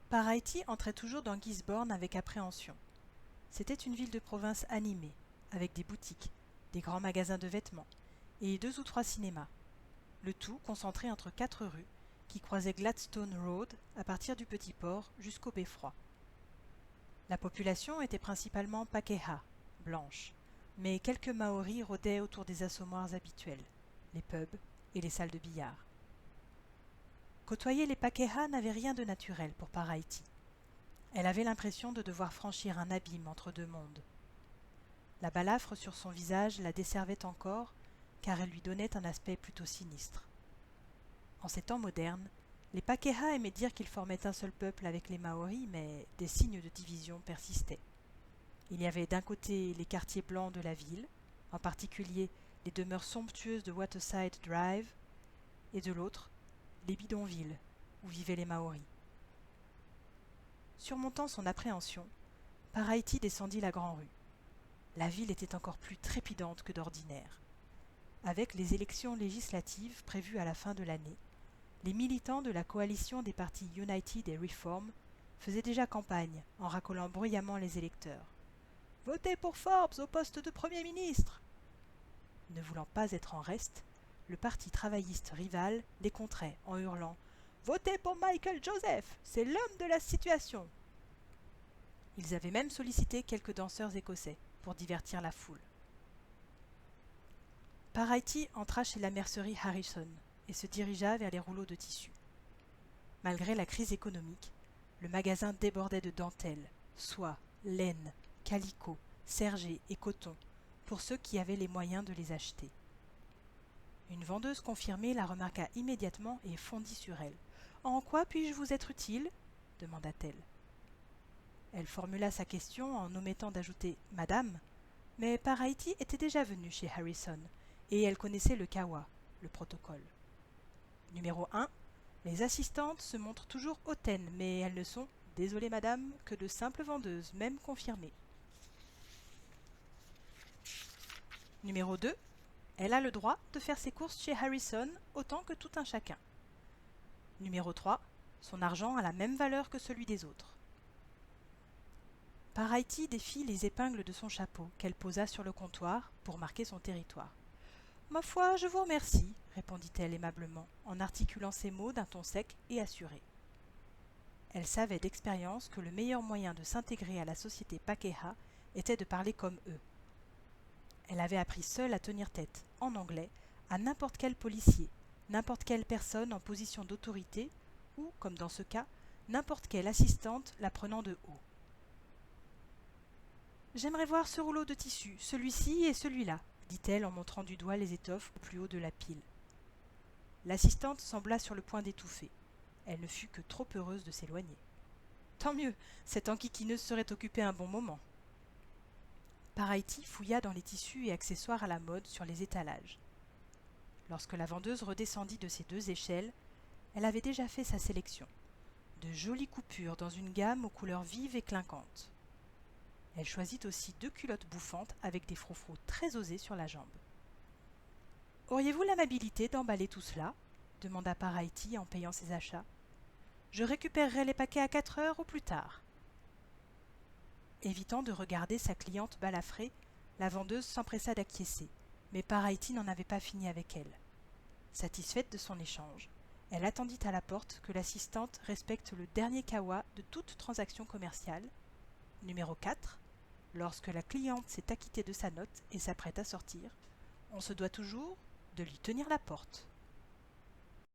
Paraity entrait toujours dans Gisborne avec appréhension. C'était une ville de province animée, avec des boutiques, des grands magasins de vêtements et 2 ou 3 cinémas, le tout concentré entre 4 rues qui croisaient Gladstone Road à partir du Petit Port jusqu'au Beffroi. La population était principalement Pakeha, blanche, mais quelques Maoris rôdaient autour des assommoirs habituels, les pubs et les salles de billard. Côtoyer les Pakeha n'avait rien de naturel pour Paraity. Elle avait l'impression de devoir franchir un abîme entre 2 mondes. La balafre sur son visage la desservait encore, car elle lui donnait un aspect plutôt sinistre. En ces temps modernes, les Pakeha aimaient dire qu'ils formaient un seul peuple avec les Maoris, mais des signes de division persistaient. Il y avait d'un côté les quartiers blancs de la ville, en particulier les demeures somptueuses de Waterside Drive, et de l'autre, les bidonvilles, où vivaient les Maoris. Surmontant son appréhension, Paraity descendit la Grand-Rue. La ville était encore plus trépidante que d'ordinaire. Avec les élections législatives prévues à la fin de l'année, les militants de la coalition des partis United et Reform faisaient déjà campagne en racolant bruyamment les électeurs. « Votez pour Forbes au poste de Premier ministre !» Ne voulant pas être en reste, le parti travailliste rival les contrait en hurlant « Votez pour Michael Joseph, c'est l'homme de la situation !» Ils avaient même sollicité quelques danseurs écossais pour divertir la foule. Paraity entra chez la mercerie Harrison et se dirigea vers les rouleaux de tissu. Malgré la crise économique, le magasin débordait de dentelles, soie, laine, calicot, serge et coton pour ceux qui avaient les moyens de les acheter. Une vendeuse confirmée la remarqua immédiatement et fondit sur elle. « En quoi puis-je vous être utile ?» demanda-t-elle. Elle formula sa question en omettant d'ajouter « Madame », mais Paraity était déjà venue chez Harrison et elle connaissait le kawa, le protocole. Numéro 1. Les assistantes se montrent toujours hautaines, mais elles ne sont, désolée madame, que de simples vendeuses, même confirmées. Numéro 2. Elle a le droit de faire ses courses chez Harrison autant que tout un chacun. Numéro 3. Son argent a la même valeur que celui des autres. Paraity défit les épingles de son chapeau qu'elle posa sur le comptoir pour marquer son territoire. « Ma foi, je vous remercie, » répondit-elle aimablement, en articulant ces mots d'un ton sec et assuré. Elle savait d'expérience que le meilleur moyen de s'intégrer à la société Pakeha était de parler comme eux. Elle avait appris seule à tenir tête, en anglais, à n'importe quel policier, n'importe quelle personne en position d'autorité ou, comme dans ce cas, n'importe quelle assistante la prenant de haut. « J'aimerais voir ce rouleau de tissu, celui-ci et celui-là, » dit-elle en montrant du doigt les étoffes au plus haut de la pile. L'assistante sembla sur le point d'étouffer. Elle ne fut que trop heureuse de s'éloigner. Tant mieux, cette enquiquineuse serait occupée un bon moment. Paraity fouilla dans les tissus et accessoires à la mode sur les étalages. Lorsque la vendeuse redescendit de ses 2 échelles, elle avait déjà fait sa sélection. De jolies coupures dans une gamme aux couleurs vives et clinquantes. Elle choisit aussi 2 culottes bouffantes avec des froufrous très osés sur la jambe. « Auriez-vous l'amabilité d'emballer tout cela ?» demanda Paraity en payant ses achats. « Je récupérerai les paquets à 4 heures au plus tard. » Évitant de regarder sa cliente balafrée, la vendeuse s'empressa d'acquiescer, mais Paraity n'en avait pas fini avec elle. Satisfaite de son échange, elle attendit à la porte que l'assistante respecte le dernier kawa de toute transaction commerciale. Numéro 4. Lorsque la cliente s'est acquittée de sa note et s'apprête à sortir, on se doit toujours de lui tenir la porte.